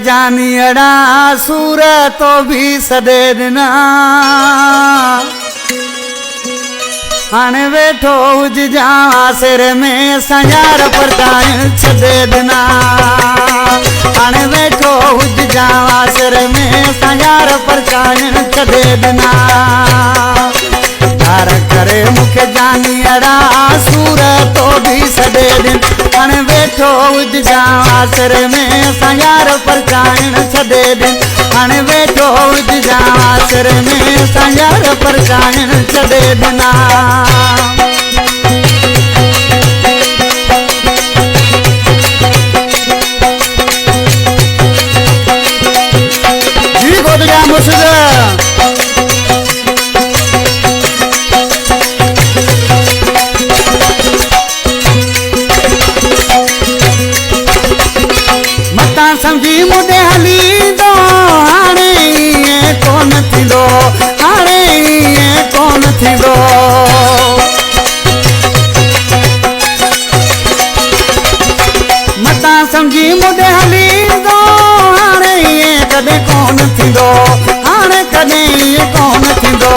जानियड़ा सूर तो भी सदे दिना हाणे वेठो हुज जावा सिर में संयार परचाइन छदे दिना हाणे वेठो हुज जावा सिर में संयार परचाइन छदे दिना तार करे मुखे जानियड़ा सूर तो भी सदे दिन हाणे वेठो हुज जावा सिर में संयार परचाइन छदे दिन हाणे वेठो हुज जावा सिर में संयार परचाइन छदे दिना जी गोद जा मुर्शिद समझी मुझे हली दो हाणे ये कौन थी दो हाणे ये कौन थी दो मता समझी मुझे हली दो हाणे ये कदे कौन थी दो हाणे कदे ये कौन थी दो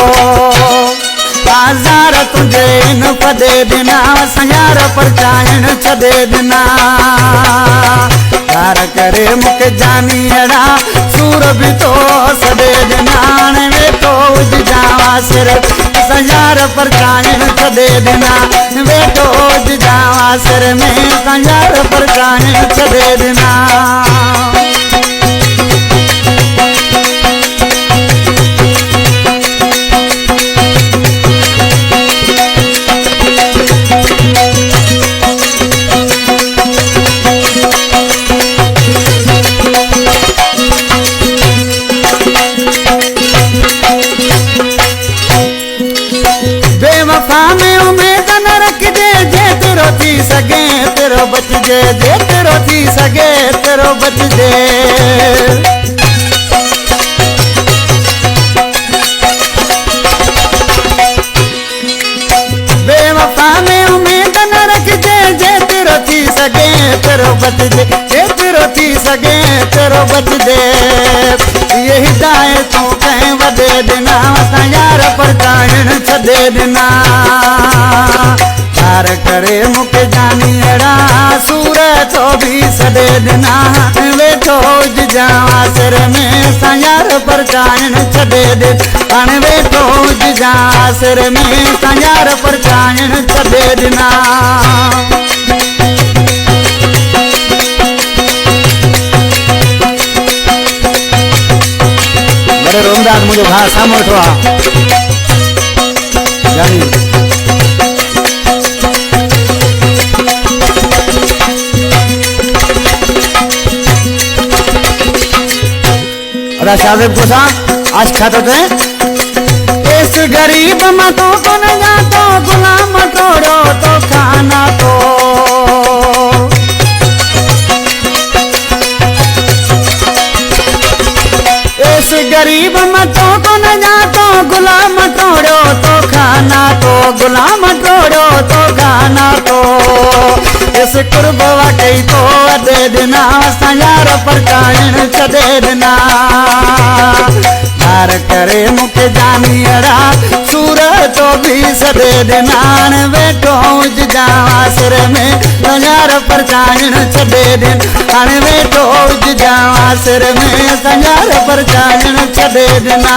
आज़ार तुझे न पदे दिना संयार परचाइन छदे दिना तार करे मुखे जानियड़ा सूर भी तो सदे दिना वेठो हुज जावा सिर संयार परचाइन छदे दिना वेठो हुज जावा सिर में संयार परचाइन छदे दिना सगे तेरो बच जे तेरो थी सगे तेरो बच जे बेवफा में उम्मीद न रख जे तेरो थी सगे तेरो बच जे तेरो थी सगे तेरो बच जे ये हिदायत तू कहीं वदे दिना संयार परचाइन छदे दिना तार करे मुखे जानियड़ा सूर तो भी सदे दिना वेठो हुज जावा सिर में संयार परचाइन छदे दिन हाणे वेठो हुज जावा सिर में संयार परचाइन छदे दिना बड़े रोमदास मुझे भाई सामने उठवा जानी साहब को सा आज खाते थे इस गरीब मतों को न जातो गुलाम तोड़ो तो खाना तो इस गरीब मतों को न जातो गुलाम तोड़ो तो खाना तो गुलाम तोड़ो तो खाना तो इस कुर्ब वाकई तो दे दिना संयार परचाइन छदे दिना तार करे मुखे जानियड़ा सूर तो भी सदे दिना वेठो हुज जावा सिर में संयार परचाइन छदे दिन हाणे वेठो हुज जावा सिर में संयार परचाइन छदे दिना